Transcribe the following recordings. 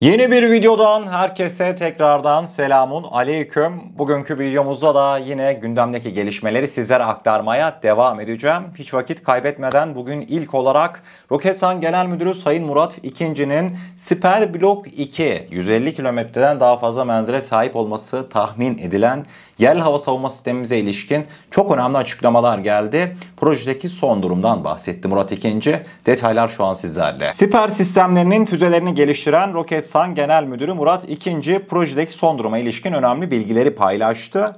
Yeni bir videodan herkese tekrardan selamun aleyküm. Bugünkü videomuzda da yine gündemdeki gelişmeleri sizlere aktarmaya devam edeceğim. Hiç vakit kaybetmeden bugün ilk olarak Roketsan Genel Müdürü Sayın Murat İkinci'nin Siper Blok 2 150 kilometreden daha fazla menzile sahip olması tahmin edilen yerli hava savunma sistemimize ilişkin çok önemli açıklamalar geldi. Projedeki son durumdan bahsetti Murat İkinci. Detaylar şu an sizlerle. Siper sistemlerinin füzelerini geliştiren Roketsan Genel Müdürü Murat İkinci projedeki son duruma ilişkin önemli bilgileri paylaştı.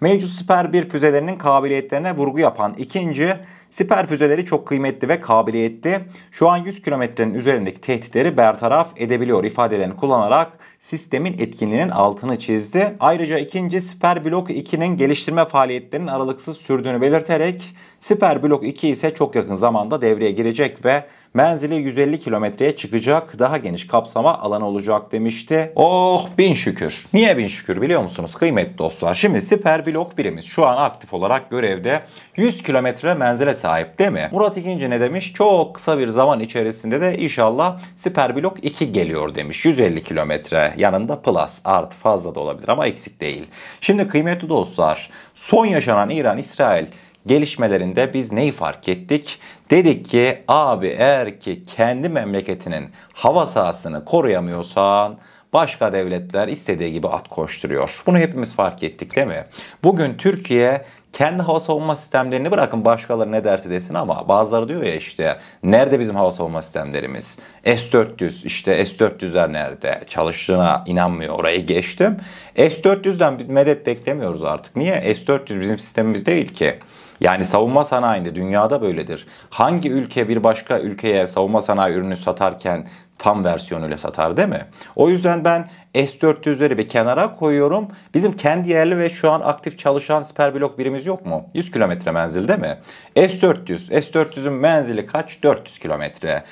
Mevcut Siper 1 füzelerinin kabiliyetlerine vurgu yapan İkinci, Siper füzeleri çok kıymetli ve kabiliyetli. Şu an 100 kilometrenin üzerindeki tehditleri bertaraf edebiliyor ifadelerini kullanarak sistemin etkinliğinin altını çizdi. Ayrıca ikinci Siper Blok 2'nin geliştirme faaliyetlerinin aralıksız sürdüğünü belirterek Siper Blok 2 ise çok yakın zamanda devreye girecek ve menzili 150 kilometreye çıkacak daha geniş kapsama alanı olacak demişti. Oh bin şükür. Niye bin şükür biliyor musunuz kıymetli dostlar? Şimdi Siper Blok 1'imiz şu an aktif olarak görevde 100 kilometre menzile sahip değil mi? Murat İkinci ne demiş? Çok kısa bir zaman içerisinde de inşallah Siper Blok 2 geliyor demiş. 150 kilometre yanında plus artı fazla da olabilir ama eksik değil. Şimdi kıymetli dostlar son yaşanan İran-İsrail gelişmelerinde biz neyi fark ettik? Dedik ki abi eğer ki kendi memleketinin hava sahasını koruyamıyorsan başka devletler istediği gibi at koşturuyor. Bunu hepimiz fark ettik değil mi? Bugün Türkiye kendi hava savunma sistemlerini bırakın başkaları ne derse desin ama bazıları diyor ya işte nerede bizim hava savunma sistemlerimiz? S-400 işte S-400'ler nerede? Çalıştığına inanmıyor orayı geçtim. S-400'den bir medet beklemiyoruz artık. Niye? S-400 bizim sistemimiz değil ki. Yani savunma sanayinde dünyada böyledir. Hangi ülke bir başka ülkeye savunma sanayi ürünü satarken tam versiyonuyla satar değil mi? O yüzden ben S-400'leri bir kenara koyuyorum. Bizim kendi yerli ve şu an aktif çalışan Siper Blok birimiz yok mu? 100 kilometre menzil değil mi? S-400'ün menzili kaç? 400 kilometre.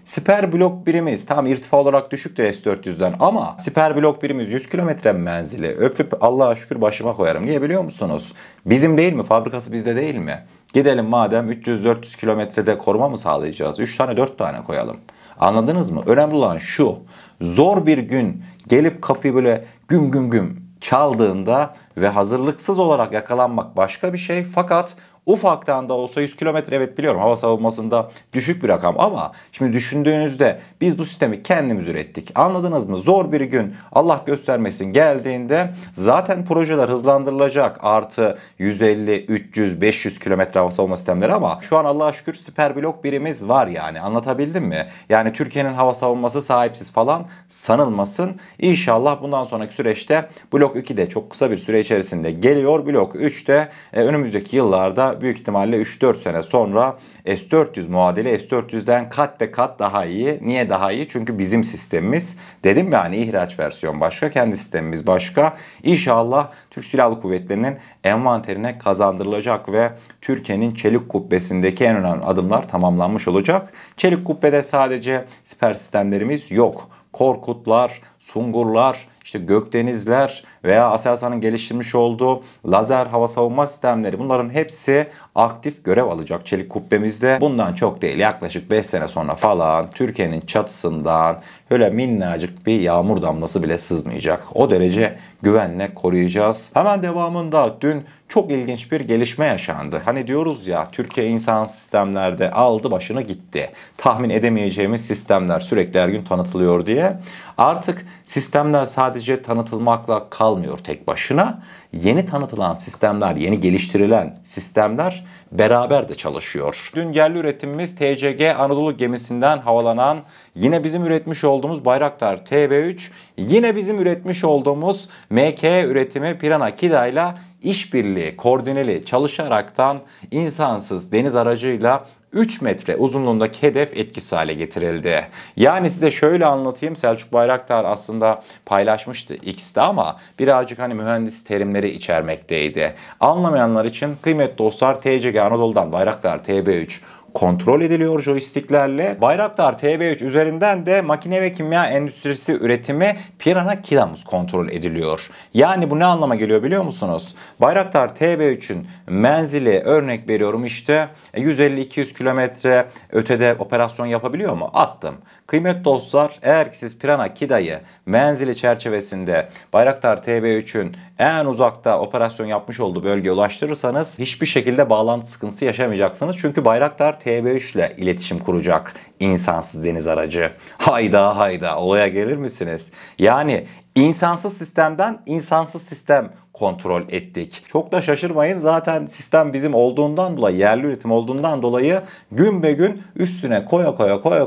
Siper Blok birimiz tam irtifa olarak düşüktür S-400'den ama Siper Blok birimiz 100 kilometre menzili. Öpüp Allah'a şükür başıma koyarım. Niye biliyor musunuz? Bizim değil mi? Fabrikası bizde değil mi? Gidelim madem 300-400 kilometrede koruma mı sağlayacağız? 3 tane 4 tane koyalım. Anladınız mı? Önemli olan şu. Zor bir gün gelip kapıyı böyle güm güm güm çaldığında ve hazırlıksız olarak yakalanmak başka bir şey. Fakat ufaktan da olsa 100 kilometre evet biliyorum hava savunmasında düşük bir rakam ama şimdi düşündüğünüzde biz bu sistemi kendimiz ürettik. Anladınız mı? Zor bir gün Allah göstermesin geldiğinde zaten projeler hızlandırılacak artı 150, 300, 500 kilometre hava savunma sistemleri ama şu an Allah'a şükür Siper Blok birimiz var yani anlatabildim mi? Yani Türkiye'nin hava savunması sahipsiz falan sanılmasın. İnşallah bundan sonraki süreçte Blok 2 de çok kısa bir süre içerisinde geliyor. Blok 3 de önümüzdeki yıllarda büyük ihtimalle 3-4 sene sonra S-400 muadili S-400'den kat be kat daha iyi. Niye daha iyi? Çünkü bizim sistemimiz. Dedim ya hani ihraç versiyon başka, kendi sistemimiz başka. İnşallah Türk Silahlı Kuvvetleri'nin envanterine kazandırılacak ve Türkiye'nin çelik kubbesindeki en önemli adımlar tamamlanmış olacak. Çelik kubbede sadece siper sistemlerimiz yok. Korkutlar, Sungurlar, işte Gökdenizler veya Aselsan'ın geliştirmiş olduğu lazer hava savunma sistemleri bunların hepsi aktif görev alacak çelik kubbemizde. Bundan çok değil yaklaşık 5 sene sonra falan Türkiye'nin çatısından öyle minnacık bir yağmur damlası bile sızmayacak. O derece güvenle koruyacağız. Hemen devamında dün çok ilginç bir gelişme yaşandı. Hani diyoruz ya Türkiye insan sistemlerde aldı başını gitti. Tahmin edemeyeceğimiz sistemler sürekli her gün tanıtılıyor diye. Artık sistemler sadece tanıtılmakla kalmıyor tek başına. Yeni tanıtılan sistemler, yeni geliştirilen sistemler beraber de çalışıyor. Dün yerli üretimimiz TCG Anadolu gemisinden havalanan yine bizim üretmiş olduğumuz Bayraktar TB3, yine bizim üretmiş olduğumuz MK üretimi Pirana Kida ile işbirliği, koordineli çalışaraktan insansız deniz aracıyla 3 metre uzunluğundaki hedef etkisiz hale getirildi. Yani size şöyle anlatayım. Selçuk Bayraktar aslında paylaşmıştı X'te ama birazcık hani mühendis terimleri içermekteydi. Anlamayanlar için kıymetli dostlar TCG Anadolu'dan Bayraktar TB3 kontrol ediliyor joysticklerle. Bayraktar TB3 üzerinden de makine ve kimya endüstrisi üretimi Piranha-Kidamuz kontrol ediliyor. Yani bu ne anlama geliyor biliyor musunuz? Bayraktar TB3'ün menzili, örnek veriyorum işte 150-200 kilometre ötede operasyon yapabiliyor mu? Attım. Kıymetli dostlar, eğer ki siz Piranha-Kida'yı menzili çerçevesinde Bayraktar TB3'ün en uzakta operasyon yapmış olduğu bölgeye ulaştırırsanız hiçbir şekilde bağlantı sıkıntısı yaşamayacaksınız. Çünkü Bayraktar TB3 ile iletişim kuracak insansız deniz aracı. Hayda hayda, olaya gelir misiniz? Yani insansız sistemden insansız sistem kontrol ettik. Çok da şaşırmayın, zaten sistem bizim olduğundan dolayı, yerli üretim olduğundan dolayı gün be gün üstüne koya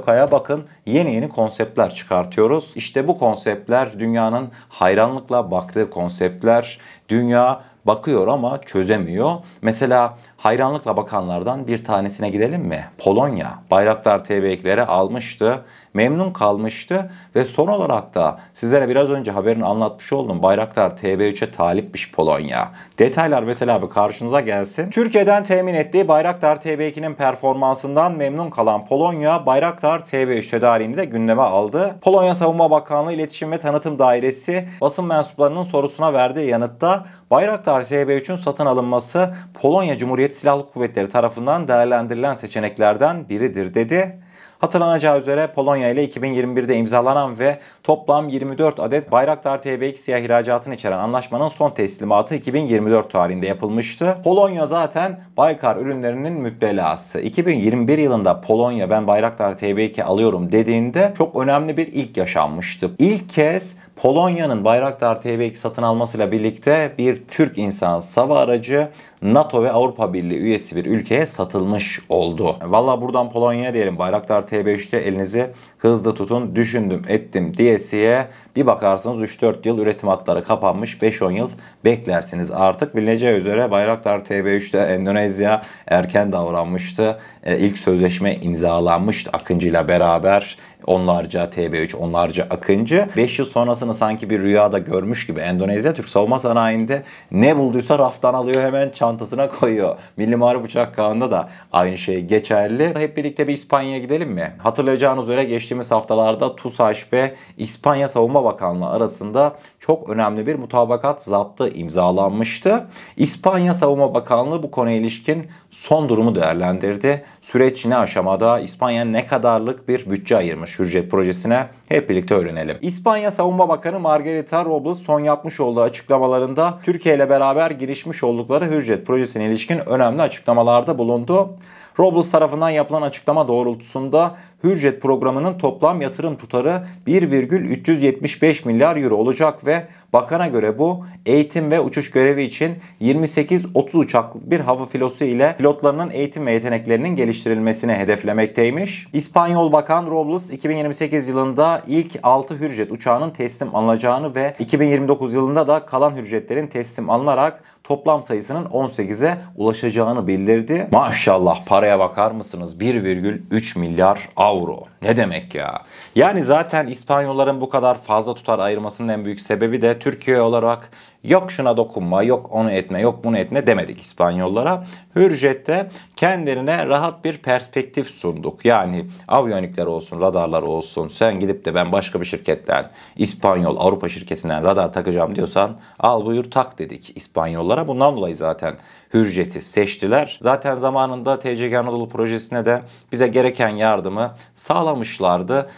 koya bakın yeni konseptler çıkartıyoruz. İşte bu konseptler dünyanın hayranlıkla baktığı konseptler. Dünya bakıyor ama çözemiyor. Mesela hayranlıkla bakanlardan bir tanesine gidelim mi? Polonya Bayraktar TB2'leri almıştı. Memnun kalmıştı ve son olarak da sizlere biraz önce haberini anlatmış oldum. Bayraktar TB3'e talipmiş Polonya. Detaylar mesela bir karşınıza gelsin. Türkiye'den temin ettiği Bayraktar TB2'nin performansından memnun kalan Polonya, Bayraktar TB3 tedariğini de gündeme aldı. Polonya Savunma Bakanlığı İletişim ve Tanıtım Dairesi basın mensuplarının sorusuna verdiği yanıtta Bayraktar TB3'ün satın alınması Polonya Cumhuriyeti Silahlı Kuvvetleri tarafından değerlendirilen seçeneklerden biridir dedi. Hatırlanacağı üzere Polonya ile 2021'de imzalanan ve toplam 24 adet Bayraktar TB2 siyah ihracatını içeren anlaşmanın son teslimatı 2024 tarihinde yapılmıştı. Polonya zaten Baykar ürünlerinin müptelası. 2021 yılında Polonya ben Bayraktar TB2 alıyorum dediğinde çok önemli bir ilk yaşanmıştı. İlk kez Polonya'nın Bayraktar TB2 satın almasıyla birlikte bir Türk insansız hava aracı NATO ve Avrupa Birliği üyesi bir ülkeye satılmış oldu. Valla buradan Polonya'ya diyelim, Bayraktar TB3'te elinizi hızlı tutun, düşündüm ettim diyesiye bir bakarsanız 3-4 yıl üretim hatları kapanmış, 5-10 yıl beklersiniz. Artık bilineceği üzere Bayraktar TB3'te Endonezya erken davranmıştı. İlk sözleşme imzalanmıştı Akıncı ile beraber. Onlarca TB3, onlarca Akıncı. 5 yıl sonrasını sanki bir rüyada görmüş gibi Endonezya Türk savunma sanayinde ne bulduysa raftan alıyor, hemen çantasına koyuyor. Milli Muharip Uçak Kağı'nda da aynı şey geçerli. Hep birlikte bir İspanya'ya gidelim mi? Hatırlayacağınız üzere geçtiğimiz haftalarda TUSAŞ ve İspanya Savunma Bakanlığı arasında çok önemli bir mutabakat zaptı imzalanmıştı. İspanya Savunma Bakanlığı bu konuya ilişkin son durumu değerlendirdi. Süreç ne aşamada? İspanya ne kadarlık bir bütçe ayırmış Hürjet projesine? Hep birlikte öğrenelim. İspanya Savunma Bakanı Margarita Robles son yapmış olduğu açıklamalarında Türkiye ile beraber girişmiş oldukları Hürjet projesine ilişkin önemli açıklamalarda bulundu. Robles tarafından yapılan açıklama doğrultusunda Hürjet programının toplam yatırım tutarı 1,375 milyar euro olacak ve bakana göre bu eğitim ve uçuş görevi için 28-30 uçaklık bir hava filosu ile pilotlarının eğitim ve yeteneklerinin geliştirilmesini hedeflemekteymiş. İspanyol Bakan Robles 2028 yılında ilk 6 Hürjet uçağının teslim alınacağını ve 2029 yılında da kalan Hürjetlerin teslim alınarak toplam sayısının 18'e ulaşacağını bildirdi. Maşallah, paraya bakar mısınız? 1,3 milyar avro. Ne demek ya? Yani zaten İspanyolların bu kadar fazla tutar ayırmasının en büyük sebebi de Türkiye olarak yok şuna dokunma, yok onu etme, yok bunu etme demedik İspanyollara. Hürjet'te kendilerine rahat bir perspektif sunduk. Yani aviyonikler olsun, radarlar olsun. Sen gidip de ben başka bir şirketten, İspanyol, Avrupa şirketinden radar takacağım diyorsan al buyur tak dedik İspanyollara. Bundan dolayı zaten Hürjet'i seçtiler. Zaten zamanında TCG Anadolu projesine de bize gereken yardımı sağlamışlardı.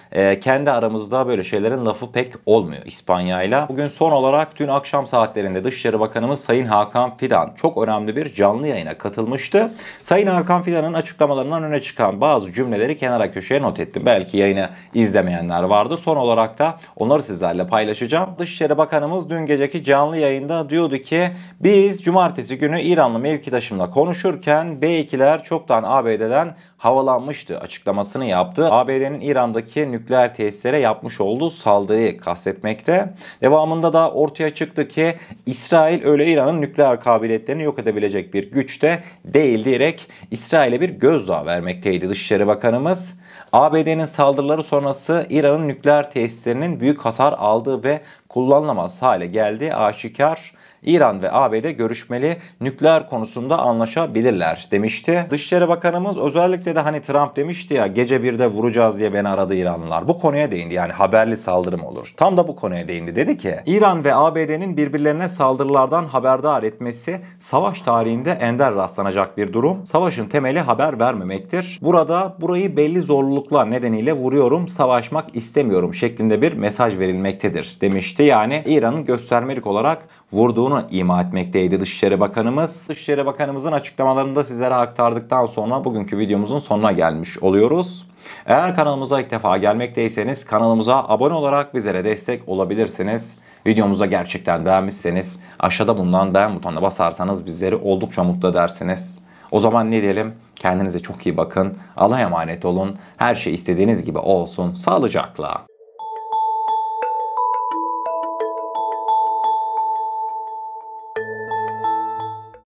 Kendi aramızda böyle şeylerin lafı pek olmuyor İspanya'yla. Bugün son olarak dün akşam saatlerinde Dışişleri Bakanımız Sayın Hakan Fidan çok önemli bir canlı yayına katılmıştı. Sayın Hakan Fidan'ın açıklamalarından öne çıkan bazı cümleleri kenara köşeye not ettim. Belki yayını izlemeyenler vardır. Son olarak da onları sizlerle paylaşacağım. Dışişleri Bakanımız dün geceki canlı yayında diyordu ki biz cumartesi günü İranlı mevkidaşımla konuşurken B2'ler çoktan ABD'den havalanmıştı açıklamasını yaptı. ABD'nin İran'daki nükleer tesislere yapmış olduğu saldırıyı kastetmekte. Devamında da ortaya çıktı ki İsrail öyle İran'ın nükleer kabiliyetlerini yok edebilecek bir güçte değil diyerek İsrail'e bir gözdağı vermekteydi Dışişleri Bakanımız. ABD'nin saldırıları sonrası İran'ın nükleer tesislerinin büyük hasar aldığı ve kullanılamaz hale geldiği aşikar. İran ve ABD görüşmeli, nükleer konusunda anlaşabilirler demişti. Dışişleri Bakanımız özellikle de hani Trump demişti ya, gece 1'de vuracağız diye beni aradı İranlılar. Bu konuya değindi, yani haberli saldırı mı olur? Tam da bu konuya değindi. Dedi ki İran ve ABD'nin birbirlerine saldırılardan haberdar etmesi savaş tarihinde ender rastlanacak bir durum. Savaşın temeli haber vermemektir. Burada burayı belli zorluklar nedeniyle vuruyorum, savaşmak istemiyorum şeklinde bir mesaj verilmektedir demişti. Yani İran'ın göstermelik olarak vurduğunu ima etmekteydi Dışişleri Bakanımız. Dışişleri Bakanımızın açıklamalarını da sizlere aktardıktan sonra bugünkü videomuzun sonuna gelmiş oluyoruz. Eğer kanalımıza ilk defa gelmekteyseniz kanalımıza abone olarak bizlere destek olabilirsiniz. Videomuza gerçekten beğenmişseniz aşağıda bulunan beğen butonuna basarsanız bizleri oldukça mutlu edersiniz. O zaman ne diyelim? Kendinize çok iyi bakın. Allah'a emanet olun. Her şey istediğiniz gibi olsun. Sağlıcakla.